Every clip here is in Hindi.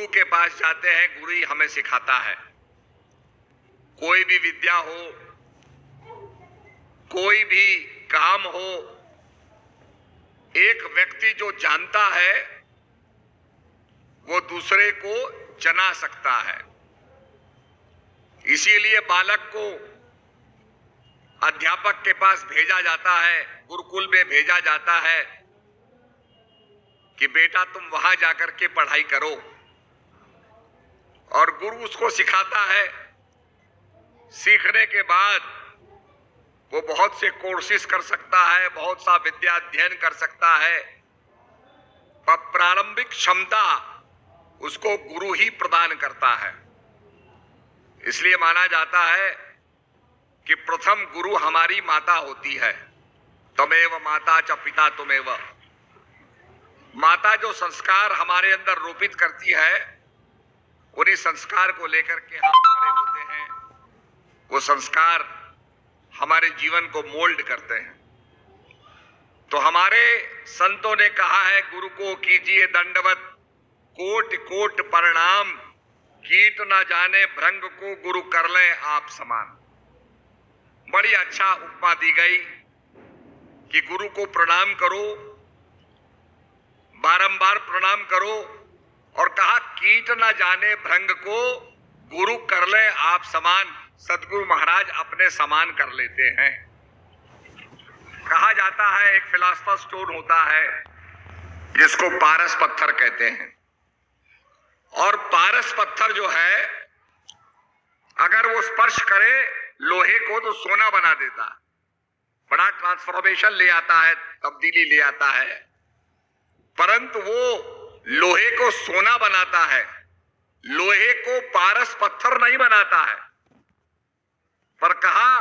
के पास जाते हैं, गुरु ही हमें सिखाता है। कोई भी विद्या हो, कोई भी काम हो, एक व्यक्ति जो जानता है वो दूसरे को जना सकता है। इसीलिए बालक को अध्यापक के पास भेजा जाता है, गुरुकुल में भेजा जाता है कि बेटा तुम वहां जाकर के पढ़ाई करो, और गुरु उसको सिखाता है। सीखने के बाद वो बहुत से कोर्सेज कर सकता है, बहुत सा विद्या अध्ययन कर सकता है, पर प्रारंभिक क्षमता उसको गुरु ही प्रदान करता है। इसलिए माना जाता है कि प्रथम गुरु हमारी माता होती है। तमेव माता च पिता तुमेव। माता जो संस्कार हमारे अंदर रोपित करती है, उन्हीं संस्कार को लेकर के हम खड़े होते हैं। वो संस्कार हमारे जीवन को मोल्ड करते हैं। तो हमारे संतों ने कहा है, गुरु को कीजिए दंडवत, कोट कोट प्रणाम, कीट ना जाने भृंग को गुरु कर ले आप समान। बड़ी अच्छा उपमा दी गई कि गुरु को प्रणाम करो, बारंबार प्रणाम करो, और कहा कीट ना जाने भृंग को गुरु कर ले आप समान। सदगुरु महाराज अपने समान कर लेते हैं। कहा जाता है एक फिलॉसफर स्टोन होता है जिसको पारस पत्थर कहते हैं, और पारस पत्थर जो है अगर वो स्पर्श करे लोहे को तो सोना बना देता है। बड़ा ट्रांसफॉर्मेशन ले आता है, तब्दीली ले आता है, परंतु वो लोहे को सोना बनाता है, लोहे को पारस पत्थर नहीं बनाता है। पर कहा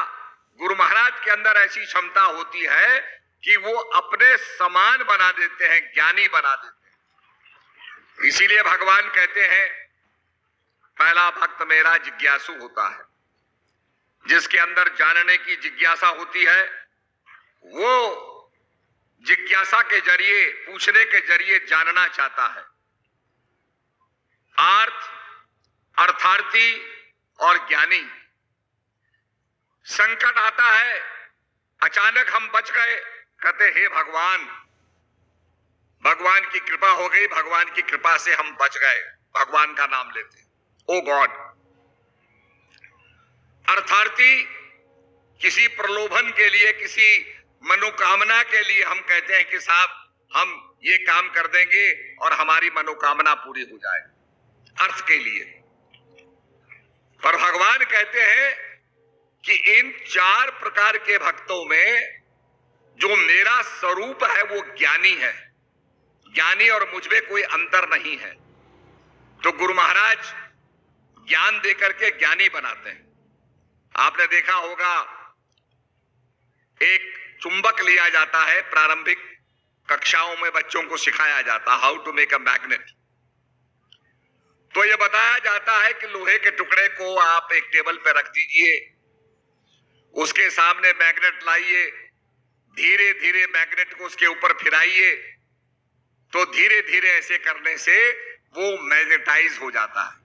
गुरु महाराज के अंदर ऐसी क्षमता होती है कि वो अपने समान बना देते हैं, ज्ञानी बना देते हैं। इसीलिए भगवान कहते हैं पहला भक्त मेरा जिज्ञासु होता है। जिसके अंदर जानने की जिज्ञासा होती है, वो जिज्ञासा के जरिए, पूछने के जरिए जानना चाहता है। आर्थ, अर्थार्थी और ज्ञानी। संकट आता है, अचानक हम बच गए, कहते हे भगवान, भगवान की कृपा हो गई, भगवान की कृपा से हम बच गए, भगवान का नाम लेते, ओ गॉड। अर्थार्थी, किसी प्रलोभन के लिए, किसी मनोकामना के लिए हम कहते हैं कि साहब हम ये काम कर देंगे और हमारी मनोकामना पूरी हो जाए, अर्थ के लिए। पर भगवान कहते हैं कि इन चार प्रकार के भक्तों में जो मेरा स्वरूप है वो ज्ञानी है। ज्ञानी और मुझ में कोई अंतर नहीं है। तो गुरु महाराज ज्ञान देकर के ज्ञानी बनाते हैं। आपने देखा होगा एक चुंबक लिया जाता है, प्रारंभिक कक्षाओं में बच्चों को सिखाया जाता है how to make a magnet. तो यह बताया जाता है कि लोहे के टुकड़े को आप एक टेबल पर रख दीजिए, उसके सामने मैग्नेट लाइए, धीरे धीरे मैग्नेट को उसके ऊपर फिराइए, तो धीरे धीरे ऐसे करने से वो मैग्नेटाइज हो जाता है।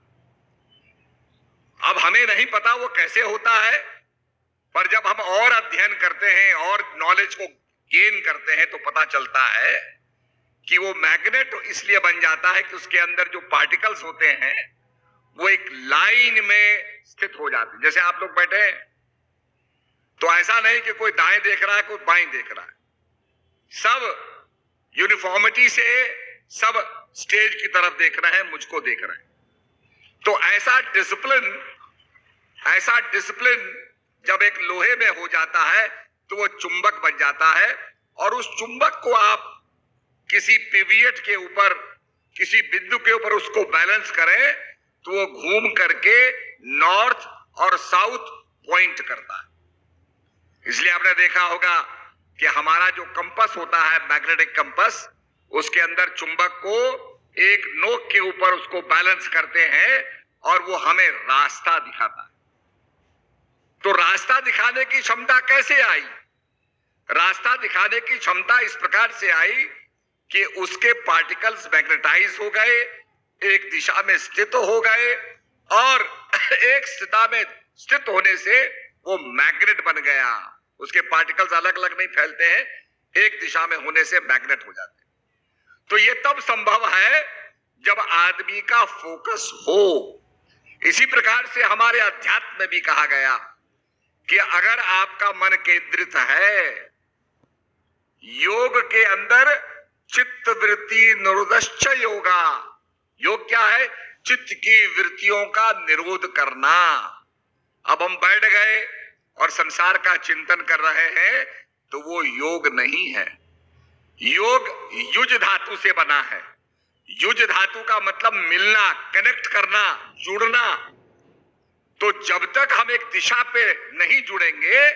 अब हमें नहीं पता वो कैसे होता है, पर जब हम और अध्ययन करते हैं और नॉलेज को गेन करते हैं तो पता चलता है कि वो मैग्नेट इसलिए बन जाता है कि उसके अंदर जो पार्टिकल्स होते हैं वो एक लाइन में स्थित हो जाते हैं। जैसे आप लोग बैठे हैं तो ऐसा नहीं कि कोई दाएं देख रहा है, कोई बाएं देख रहा है, सब यूनिफॉर्मिटी से सब स्टेज की तरफ देख रहे हैं, मुझको देख रहे हैं। तो ऐसा डिसिप्लिन जब एक लोहे में हो जाता है तो वो चुंबक बन जाता है, और उस चुंबक को आप किसी पिवियट के ऊपर, किसी बिंदु के ऊपर उसको बैलेंस करें तो वो घूम करके नॉर्थ और साउथ पॉइंट करता है। इसलिए आपने देखा होगा कि हमारा जो कंपास होता है, मैग्नेटिक कंपास, उसके अंदर चुंबक को एक नोक के ऊपर उसको बैलेंस करते हैं और वो हमें रास्ता दिखाता है। तो रास्ता दिखाने की क्षमता कैसे आई? रास्ता दिखाने की क्षमता इस प्रकार से आई कि उसके पार्टिकल्स मैग्नेटाइज हो गए, एक दिशा में स्थित हो गए और एक दिशा में स्थित होने से वो मैग्नेट बन गया। उसके पार्टिकल्स अलग अलग नहीं फैलते हैं, एक दिशा में होने से मैग्नेट हो जाते हैं। तो ये तब संभव है जब आदमी का फोकस हो। इसी प्रकार से हमारे अध्यात्म में भी कहा गया कि अगर आपका मन केंद्रित है योग के अंदर, चित्त वृत्ति निरोधश्च योगा। योग क्या है? चित्त की वृत्तियों का निरोध करना। अब हम बैठ गए और संसार का चिंतन कर रहे हैं तो वो योग नहीं है। योग युज धातु से बना है। युज धातु का मतलब मिलना, कनेक्ट करना, जुड़ना। तो जब तक हम एक दिशा पे नहीं जुड़ेंगे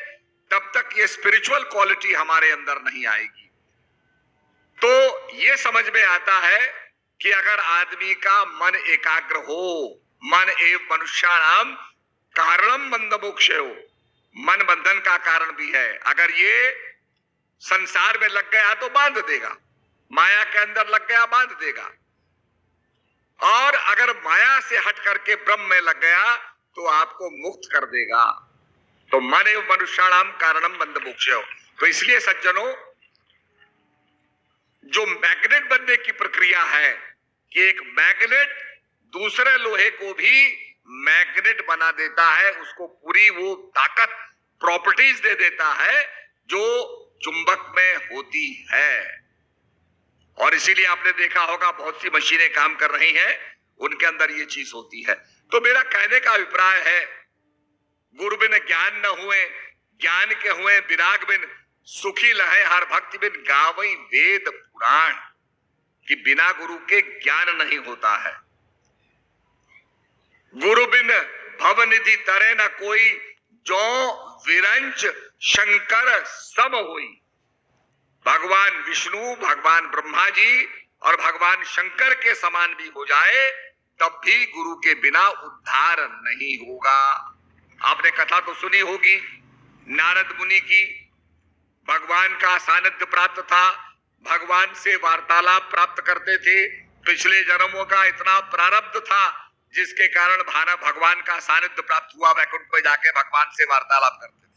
तब तक ये स्पिरिचुअल क्वालिटी हमारे अंदर नहीं आएगी। तो ये समझ में आता है कि अगर आदमी का मन एकाग्र हो, मन एवं मनुष्याणाम कारणम बंध मोक्षे हो, मन बंधन का कारण भी है। अगर ये संसार में लग गया तो बांध देगा, माया के अंदर लग गया बांध देगा, और अगर माया से हट करके ब्रह्म में लग गया तो आपको मुक्त कर देगा। तो मन एवं मनुष्याणाम कारणम बंध मोक्षे हो। तो इसलिए सज्जनों, जो मैग्नेट बनने की प्रक्रिया है कि एक मैग्नेट दूसरे लोहे को भी मैग्नेट बना देता है, उसको पूरी वो ताकत, प्रॉपर्टीज दे देता है जो चुंबक में होती है। और इसीलिए आपने देखा होगा बहुत सी मशीनें काम कर रही हैं, उनके अंदर ये चीज होती है। तो मेरा कहने का अभिप्राय है, गुरु बिन ज्ञान न हुए, ज्ञान के हुए विराग बिन, सुखी लहे हर भक्ति बिन गावई वेद पुराण। कि बिना गुरु के ज्ञान नहीं होता है। गुरु बिन भवनिधि तरे न कोई, जो विरंच शंकर सम होई। भगवान विष्णु, भगवान ब्रह्मा जी और भगवान शंकर के समान भी हो जाए तब भी गुरु के बिना उद्धार नहीं होगा। आपने कथा तो सुनी होगी नारद मुनि की। भगवान का सानिध्य प्राप्त था, भगवान से वार्तालाप प्राप्त करते थे। पिछले जन्मों का इतना प्रारब्ध था जिसके कारण भगवान का सानिध्य प्राप्त हुआ। वैकुंठ पे जाके भगवान से वार्तालाप करते थे,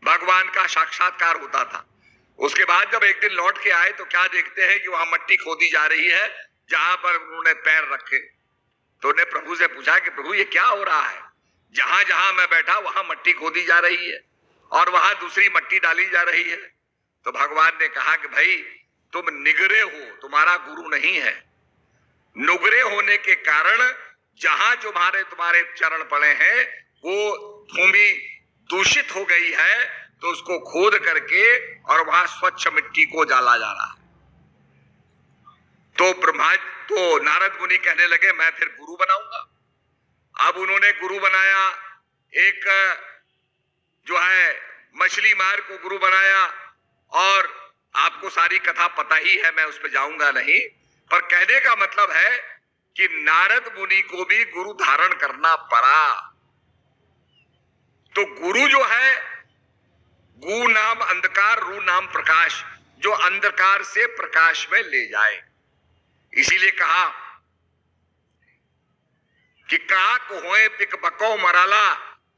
भगवान का साक्षात्कार होता था। उसके बाद जब एक दिन लौट के आए तो क्या देखते हैं कि वहां मट्टी खोदी जा रही है जहां पर उन्होंने पैर रखे। तो उन्हें प्रभु से पूछा कि प्रभु ये क्या हो रहा है? जहां जहां मैं बैठा वहां मट्टी खोदी जा रही है और वहां दूसरी मट्टी डाली जा रही है। तो भगवान ने कहा कि भाई तुम निगरे हो, तुम्हारा गुरु नहीं है। नुगरे होने के कारण जहां तुम्हारे चरण पड़े हैं वो भूमि दूषित हो गई है, तो उसको खोद करके और वहां स्वच्छ मिट्टी को डाला जा रहा है। तो नारद मुनि कहने लगे मैं फिर गुरु बनाऊंगा। अब उन्होंने गुरु बनाया, एक जो है मछली मार को गुरु बनाया। और आपको सारी कथा पता ही है, मैं उस पर जाऊंगा नहीं, पर कहने का मतलब है कि नारद मुनि को भी गुरु धारण करना पड़ा। तो गुरु जो है, गु नाम अंधकार, रू नाम प्रकाश, जो अंधकार से प्रकाश में ले जाए। इसीलिए कहा कि काक होए पिक बको मराला,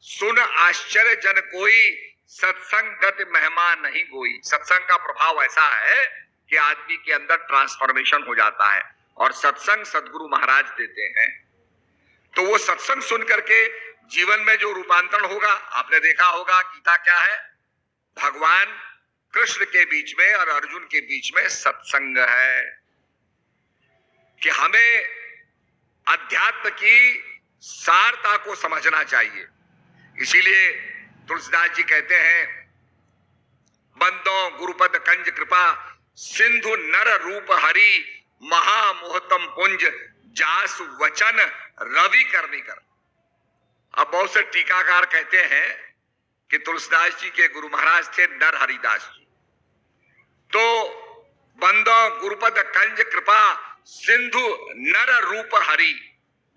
सुन आश्चर्य जन कोई, सत्संग गति मेहमान नहीं कोई। सत्संग का प्रभाव ऐसा है कि आदमी के अंदर ट्रांसफॉर्मेशन हो जाता है, और सत्संग सदगुरु महाराज देते हैं। तो वो सत्संग सुन करके जीवन में जो रूपांतरण होगा, आपने देखा होगा गीता क्या है, भगवान कृष्ण के बीच में और अर्जुन के बीच में सत्संग है। कि हमें अध्यात्म की सारता को समझना चाहिए। इसीलिए तुलसीदास जी कहते हैं, बंदो गुरुपद कंज कृपा, सिंधु नर रूप हरि, महामोहतम पुंज, जास वचन रवि करनी कर। अब बहुत से टीकाकार कहते हैं कि तुलसीदास जी के गुरु महाराज थे नर हरिदास जी। तो बंदो गुरुपद कंज कृपा, सिंधु नर रूप हरि,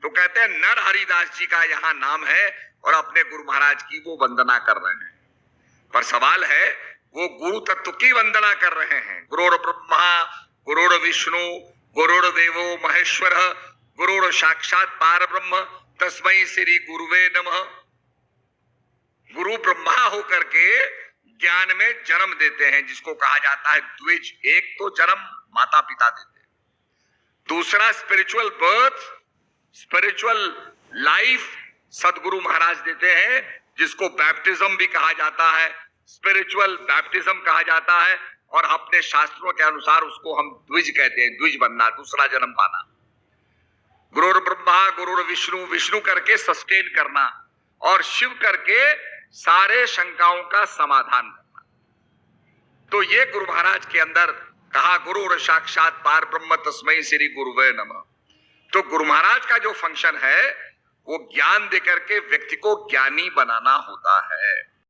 तो कहते हैं नर हरिदास जी का यहां नाम है और अपने गुरु महाराज की वो वंदना कर रहे हैं। पर सवाल है वो गुरु तत्व की वंदना कर रहे हैं। गुरुर ब्रह्मा गुरुर विष्णु गुरुर देवो महेश्वर गुरुर साक्षात पार ब्रह्म तस्मै श्री गुरुवे नमः। गुरु ब्रह्मा होकर के ज्ञान में जन्म देते हैं, जिसको कहा जाता है द्विज। एक तो जन्म माता पिता देते हैं, दूसरा स्पिरिचुअल बर्थ, स्पिरिचुअल लाइफ सदगुरु महाराज देते हैं, जिसको बैप्टिज्म भी कहा जाता है, स्पिरिचुअल बैप्टिज्म कहा जाता है। और अपने शास्त्रों के अनुसार उसको हम द्विज कहते हैं, द्विज बनना, दूसरा जन्म पाना। गुरुर ब्रह्मा गुरुर विष्णु, विष्णु करके सस्टेन करना और शिव करके सारे शंकाओं का समाधान करना। तो ये गुरु महाराज के अंदर कहा गुरुर साक्षात पार ब्रह्म तस्मै श्री गुरुवे नमः। तो गुरु महाराज का जो फंक्शन है वो ज्ञान देकर के व्यक्ति को ज्ञानी बनाना होता है।